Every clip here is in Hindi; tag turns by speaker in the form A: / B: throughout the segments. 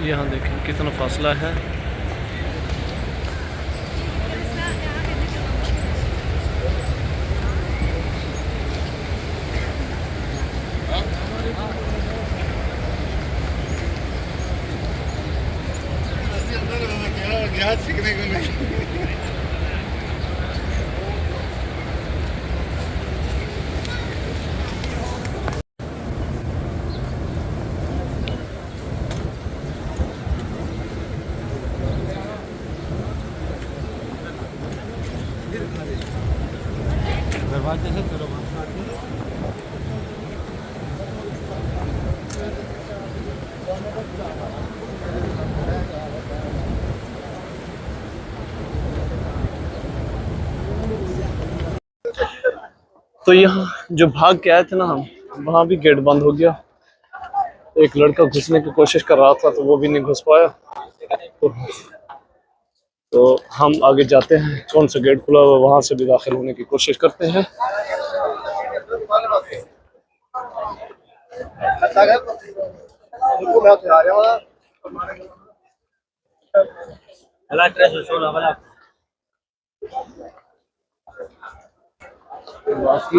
A: यहाँ देखें कितना फासला है।
B: सीखने को नहीं। दरवाजे से चलो
A: तो यहाँ जो भाग के आए थे ना हम, वहाँ भी गेट बंद हो गया। एक लड़का घुसने की कोशिश कर रहा था तो वो भी नहीं घुस पाया। तो हम आगे जाते हैं, कौन सा गेट खुला हुआ वहाँ से भी दाखिल होने की कोशिश करते हैं। बाकी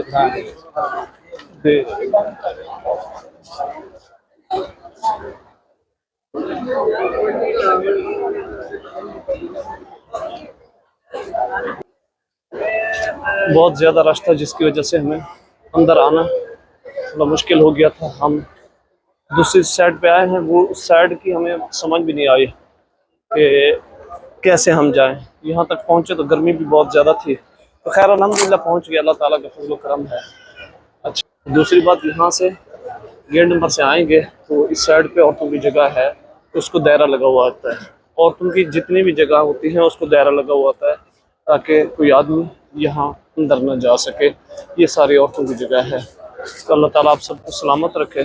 A: अच्छा दे बहुत ज़्यादा रास्ता जिसकी वजह से हमें अंदर आना थोड़ा मुश्किल हो गया था। हम दूसरी साइड पे आए हैं, वो उस साइड की हमें समझ भी नहीं आई कि कैसे हम जाएं। यहाँ तक पहुँचे तो गर्मी भी बहुत ज़्यादा थी, तो खैर अल्हम्दुलिल्लाह पहुँच गया, अल्लाह ताला का फजल करम है। अच्छा, दूसरी बात, यहाँ से गेट नंबर से आएंगे तो इस साइड पे औरतों की जगह है, तो उसको दायरा लगा हुआ होता है। औरतों की जितनी भी जगह होती है उसको दायरा लगा हुआ होता है ताकि कोई आदमी यहाँ अंदर न जा सके। ये सारी औरतों की जगह है। तो अल्लाह ताला आप सबको सलामत रखे।